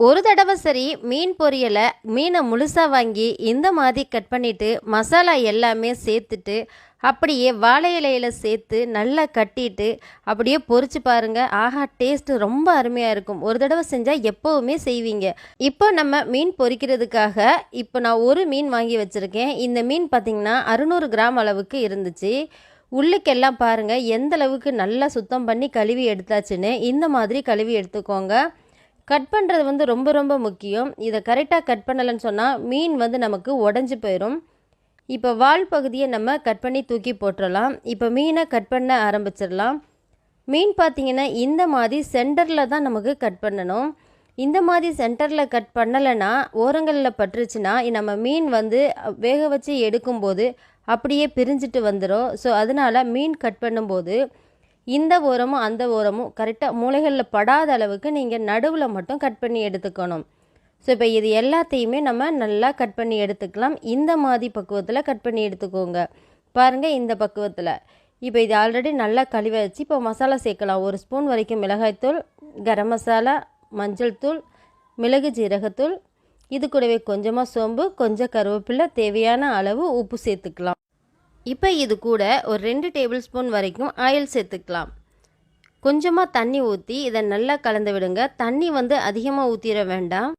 ஒரு தடவை சரி மீன் பொரியலை மீனை முழுசாக வாங்கி இந்த மாதிரி கட் பண்ணிவிட்டு மசாலா எல்லாமே சேர்த்துட்டு அப்படியே வாழை இலையில் சேர்த்து நல்லா கட்டிட்டு அப்படியே பொரிச்சு பாருங்கள். ஆஹா, டேஸ்ட்டு ரொம்ப அருமையாக இருக்கும். ஒரு தடவை செஞ்சால் எப்போவுமே செய்வீங்க. இப்போ நம்ம மீன் பொரிக்கிறதுக்காக இப்போ நான் ஒரு மீன் வாங்கி வச்சுருக்கேன். இந்த மீன் பார்த்திங்கன்னா 600 கிராம் அளவுக்கு இருந்துச்சு. உள்ளுக்கெல்லாம் பாருங்கள் எந்த அளவுக்கு நல்லா சுத்தம் பண்ணி கழுவி எடுத்தாச்சுன்னு. இந்த மாதிரி கழுவி எடுத்துக்கோங்க. கட் பண்ணுறது வந்து ரொம்ப ரொம்ப முக்கியம். இதை கரெக்டாக கட் பண்ணலைன்னு சொன்னால் மீன் வந்து நமக்கு உடஞ்சி போயிடும். இப்போ வால் பகுதியை நம்ம கட் பண்ணி தூக்கி போட்டுடலாம். இப்போ மீனை கட் பண்ண ஆரம்பிச்சிடலாம். மீன் பார்த்திங்கன்னா இந்த மாதிரி சென்டரில் தான் நமக்கு கட் பண்ணணும். இந்த மாதிரி சென்டரில் கட் பண்ணலைன்னா ஓரங்களில் பட்டுருச்சுன்னா நம்ம மீன் வந்து வேக வச்சு எடுக்கும்போது அப்படியே பிரிஞ்சிட்டு வந்துடும். ஸோ அதனால் மீன் கட் பண்ணும்போது இந்த ஓரமும் அந்த ஓரமும் கரெக்டாக மூளைகளில் படாத அளவுக்கு நீங்கள் நடுவில் மட்டும் கட் பண்ணி எடுத்துக்கணும். ஸோ இப்போ இது எல்லாத்தையுமே நம்ம நல்லா கட் பண்ணி எடுத்துக்கலாம். இந்த மாதிரி பக்குவத்தில் கட் பண்ணி எடுத்துக்கோங்க. பாருங்கள், இந்த பக்குவத்தில். இப்போ இது ஆல்ரெடி நல்லா கழுவி வச்சு இப்போ மசாலா சேர்க்கலாம். 1 ஸ்பூன் வரைக்கும் மிளகாய்த்தூள், கரம் மசாலா, மஞ்சள் தூள், மிளகு ஜீரகத்தூள், இது கூடவே கொஞ்சமாக சோம்பு, கொஞ்சம் கருவேப்பிலை, தேவையான அளவு உப்பு சேர்த்துக்கலாம். இப்போ இது கூட ஒரு 2 டேபிள் ஸ்பூன் வரைக்கும் ஆயில் சேர்த்துக்கலாம். கொஞ்சமாக தண்ணி ஊற்றி இதை நல்லா கலந்து விடுங்க. தண்ணி வந்து அதிகமாக ஊற்றிட வேண்டாம்.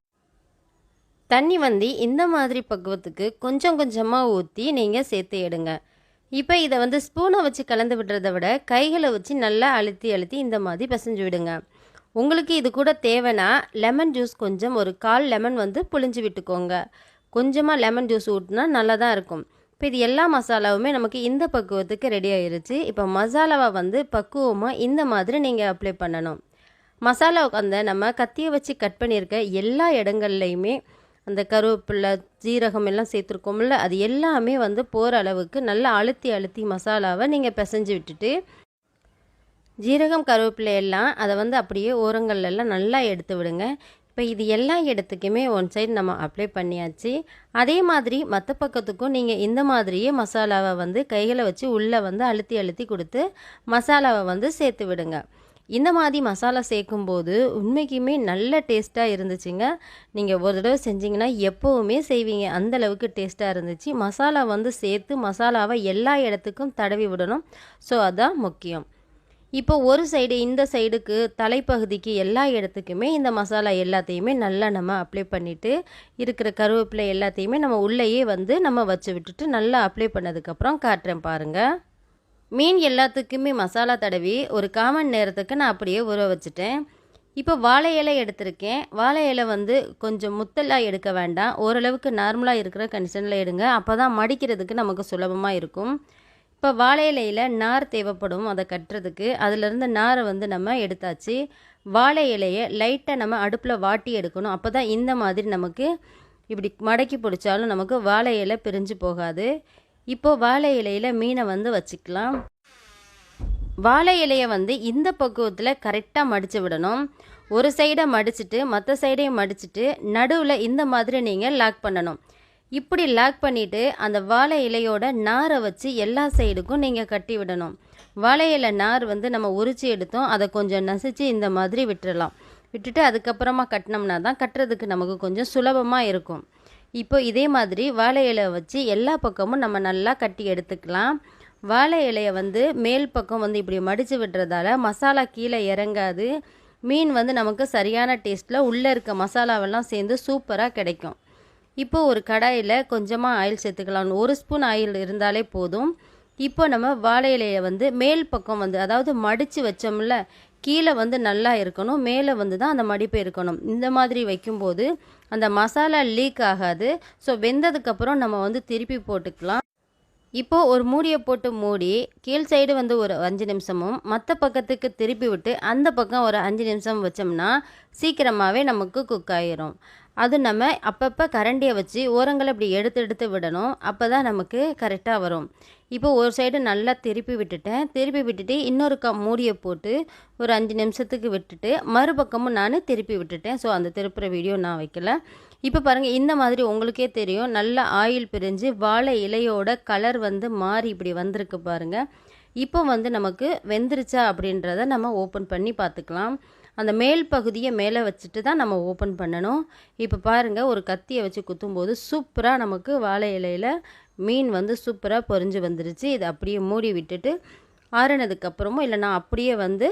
தண்ணி வந்து இந்த மாதிரி பக்குவத்துக்கு கொஞ்சம் கொஞ்சமாக ஊற்றி நீங்கள் சேர்த்து எடுங்க. இப்போ இதை வந்து ஸ்பூனை வச்சு கலந்து விடுறத விட கைகளை வச்சு நல்லா அழுத்தி அழுத்தி இந்த மாதிரி பிசைஞ்சு விடுங்க. உங்களுக்கு இது கூட தேவைன்னா லெமன் ஜூஸ் கொஞ்சம் ஒரு 1/4 லெமன் வந்து புழிஞ்சு விட்டுக்கோங்க. கொஞ்சமாக லெமன் ஜூஸ் ஊற்றினா நல்லா தான் இருக்கும். இப்போ இது எல்லா மசாலாவுமே நமக்கு இந்த பக்குவத்துக்கு ரெடி ஆயிருச்சு. இப்போ மசாலாவை வந்து பக்குவமாக இந்த மாதிரி நீங்கள் அப்ளை பண்ணணும். மசாலாவுக்கு அந்த நம்ம கத்தியை வச்சு கட் பண்ணியிருக்க எல்லா இடங்கள்லையுமே அந்த கருவேப்பிலை, ஜீரகம் எல்லாம் சேர்த்துருக்கோம்ல, அது எல்லாமே வந்து போகிற அளவுக்கு நல்லா அழுத்தி அழுத்தி மசாலாவை நீங்கள் பிசைஞ்சு விட்டுட்டு ஜீரகம், கருவேப்பிலை எல்லாம் அதை வந்து அப்படியே ஓரங்கள்லாம் நல்லா எடுத்து விடுங்க. இப்போ இது எல்லா இடத்துக்குமே ஒன் சைடு நம்ம அப்ளை பண்ணியாச்சு. அதே மாதிரி மற்ற பக்கத்துக்கும் நீங்கள் இந்த மாதிரியே மசாலாவை வந்து கைகளை வச்சு உள்ளே வந்து அழுத்தி அழுத்தி கொடுத்து மசாலாவை வந்து சேர்த்து விடுங்க. இந்த மாதிரி மசாலா சேர்க்கும்போது உண்மைக்குமே நல்ல டேஸ்ட்டாக இருந்துச்சுங்க. நீங்கள் ஒரு தடவை செஞ்சிங்கன்னா எப்போவுமே செய்வீங்க, அந்தளவுக்கு டேஸ்ட்டாக இருந்துச்சு. மசாலா வந்து சேர்த்து மசாலாவை எல்லா இடத்துக்கும் தடவி விடணும். ஸோ அதுதான் முக்கியம். இப்போ ஒரு சைடு இந்த சைடுக்கு தலைப்பகுதிக்கு எல்லா இடத்துக்குமே இந்த மசாலா எல்லாத்தையுமே நல்லா நம்ம அப்ளை பண்ணிவிட்டு இருக்கிற கருவேப்பிலை எல்லாத்தையுமே நம்ம உள்ளேயே வந்து நம்ம வச்சு விட்டுட்டு நல்லா அப்ளை பண்ணதுக்கப்புறம் காட்டுறேன் பாருங்கள். மீன் எல்லாத்துக்குமே மசாலா தடவி ஒரு 1/4 மணி நேரத்துக்கு நான் அப்படியே ஊற வச்சுட்டேன். இப்போ வாழை இலை எடுத்திருக்கேன். வாழை இலை வந்து கொஞ்சம் முத்தலாக எடுக்க வேண்டாம், ஓரளவுக்கு நார்மலாக இருக்கிற கண்டிஷனில் எடுங்க. அப்போ தான் மடிக்கிறதுக்கு நமக்கு சுலபமாக இருக்கும். இப்போ வாழை இலையில் நார் தேவைப்படும் அதை கட்டுறதுக்கு. அதிலிருந்து நாரை வந்து நம்ம எடுத்தாச்சு. வாழை இலையை லைட்டாக நம்ம அடுப்பில் வாட்டி எடுக்கணும். அப்போ தான் இந்த மாதிரி நமக்கு இப்படி மடக்கி பிடிச்சாலும் நமக்கு வாழை இலை பிரிஞ்சு போகாது. இப்போது வாழை இலையில் மீனை வந்து வச்சுக்கலாம். வாழை இலையை வந்து இந்த பக்குவத்தில் கரெக்டாக மடித்து விடணும். ஒரு சைடை மடிச்சுட்டு மற்ற சைடையும் மடிச்சுட்டு நடுவில் இந்த மாதிரி நீங்கள் லாக் பண்ணணும். இப்படி லாக் பண்ணிவிட்டு அந்த வாழை இலையோட நாரை வச்சு எல்லா சைடுக்கும் நீங்கள் கட்டி விடணும். வாழை இலை நார் வந்து நம்ம உரித்து எடுத்தோம், அதை கொஞ்சம் நசிச்சு இந்த மாதிரி விட்டுடலாம். விட்டுட்டு அதுக்கப்புறமா கட்டினோம்னா தான் கட்டுறதுக்கு நமக்கு கொஞ்சம் சுலபமாக இருக்கும். இப்போ இதே மாதிரி வாழை இலை வச்சு எல்லா பக்கமும் நம்ம நல்லா கட்டி எடுத்துக்கலாம். வாழை இலையை வந்து மேல் பக்கம் வந்து இப்படி மடித்து விடுறதால மசாலா கீழே இறங்காது. மீன் வந்து நமக்கு சரியான டேஸ்ட்டில் உள்ளே இருக்க மசாலாவெல்லாம் சேர்ந்து சூப்பராக கிடைக்கும். இப்போ ஒரு கடாயில் கொஞ்சமாக ஆயில் சேர்த்துக்கலாம். 1 ஸ்பூன் ஆயில் இருந்தாலே போதும். இப்போ நம்ம வாழை இலையை வந்து மேல் பக்கம் வந்து அதாவது மடித்து வச்சோம்ல, கீழே வந்து நல்லா இருக்கணும், மேலே வந்து தான் அந்த மடிப்பு இருக்கணும். இந்த மாதிரி வைக்கும்போது அந்த மசாலா லீக் ஆகாது. ஸோ வெந்ததுக்கப்புறம் நம்ம வந்து திருப்பி போட்டுக்கலாம். இப்போது ஒரு மூடியை போட்டு மூடி கீழ் சைடு வந்து ஒரு 5 நிமிஷமும் மற்ற பக்கத்துக்கு திருப்பி விட்டு அந்த பக்கம் ஒரு 5 நிமிஷம் வச்சோம்னா சீக்கிரமாகவே நமக்கு குக் ஆகிரும். அது நம்ம அப்பப்போ கரண்டியை வச்சு ஓரங்களை இப்படி எடுத்து எடுத்து விடணும். அப்போ தான் நமக்கு கரெக்டாக வரும். இப்போ ஒரு சைடு நல்லா திருப்பி விட்டுட்டு இன்னொரு மூடியை போட்டு ஒரு 5 நிமிஷத்துக்கு விட்டுட்டு மறுபக்கமும் நான் திருப்பி விட்டுட்டேன். ஸோ அந்த திருப்புற வீடியோ நான் வைக்கல. இப்போ பாருங்கள், இந்த மாதிரி உங்களுக்கே தெரியும் நல்லா ஆயில் பிரிஞ்சு வாழை இலையோட கலர் வந்து மாறி இப்படி வந்திருக்கு பாருங்கள். இப்போ வந்து நமக்கு வெந்துருச்சா அப்படின்றத நம்ம ஓப்பன் பண்ணி பார்த்துக்கலாம். அந்த மேல் பகுதியை மேலே வச்சுட்டு தான் நம்ம ஓப்பன் பண்ணணும். இப்போ பாருங்கள், ஒரு கத்தியை வச்சு குத்தும்போது சூப்பராக நமக்கு வாழை இலையில் மீன் வந்து சூப்பராக பொரிஞ்சு வந்துருச்சு. இதை அப்படியே மூடி விட்டுட்டு ஆறுனதுக்கப்புறமும் இல்லை நான் அப்படியே வந்து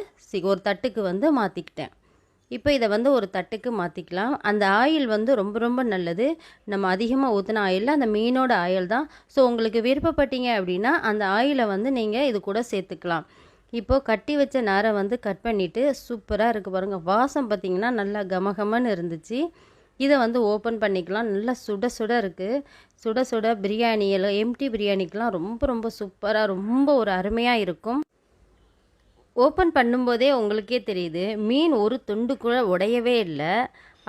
ஒரு தட்டுக்கு வந்து மாற்றிக்கிட்டேன். இப்போ இதை வந்து ஒரு தட்டுக்கு மாற்றிக்கலாம். அந்த ஆயில் வந்து ரொம்ப ரொம்ப நல்லது. நம்ம அதிகமாக ஊற்றின ஆயிலில் அந்த மீனோட ஆயில் தான். ஸோ உங்களுக்கு விருப்பப்பட்டீங்க அப்படின்னா அந்த ஆயிலை வந்து நீங்கள் இது கூட சேர்த்துக்கலாம். இப்போது கட்டி வச்ச நாரை வந்து கட் பண்ணிவிட்டு சூப்பராக இருக்குது பாருங்கள். வாசம் பார்த்திங்கன்னா நல்லா கமகமன்னு இருந்துச்சு. இதை வந்து ஓப்பன் பண்ணிக்கலாம். நல்லா சுட சுட இருக்குது. சுட சுட பிரியாணி எல்லாம் எம்டி பிரியாணிக்கெலாம் ரொம்ப ரொம்ப சூப்பராக ரொம்ப ஒரு அருமையாக இருக்கும். ஓப்பன் பண்ணும்போதே உங்களுக்கே தெரியுது, மீன் ஒரு துண்டு கூட உடையவே இல்லை.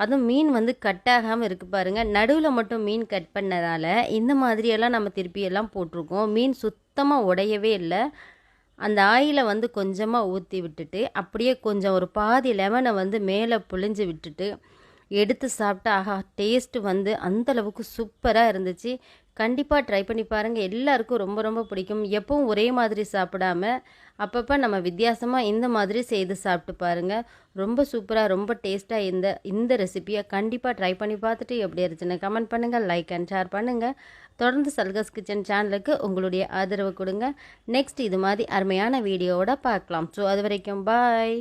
அதுவும் மீன் வந்து கட் ஆகாமல் இருக்குது பாருங்கள். நடுவில் மட்டும் மீன் கட் பண்ணதால் இந்த மாதிரியெல்லாம் நம்ம திருப்பியெல்லாம் போட்டிருக்கோம். மீன் சுத்தமாக உடையவே இல்லை. அந்த ஆயிலை வந்து கொஞ்சமாக ஊற்றி விட்டுட்டு அப்படியே கொஞ்சம் ஒரு பாதி லெமனை வந்து மேலே புழிஞ்சு விட்டுட்டு எடுத்து சாப்பிட்டா ஆஹா, டேஸ்ட்டு வந்து அந்தளவுக்கு சூப்பராக இருந்துச்சு. கண்டிப்பாக ட்ரை பண்ணி பாருங்கள். எல்லாருக்கும் ரொம்ப ரொம்ப பிடிக்கும். எப்பவும் ஒரே மாதிரி சாப்பிடாம அப்பப்போ நம்ம வித்தியாசமாக இந்த மாதிரி செய்து சாப்பிட்டு பாருங்கள். ரொம்ப சூப்பராக ரொம்ப டேஸ்ட்டாக இந்த ரெசிப்பியை கண்டிப்பாக ட்ரை பண்ணி பார்த்துட்டு எப்படி இருந்துச்சுன்னு கமெண்ட் பண்ணுங்கள், லைக் அண்ட் ஷேர் பண்ணுங்கள். தொடர்ந்து சல்கஸ் கிச்சன் சேனலுக்கு உங்களுடைய ஆதரவு கொடுங்க. நெக்ஸ்ட் இது மாதிரி அருமையான வீடியோவோட பார்க்கலாம். ஸோ அது வரைக்கும் பாய்.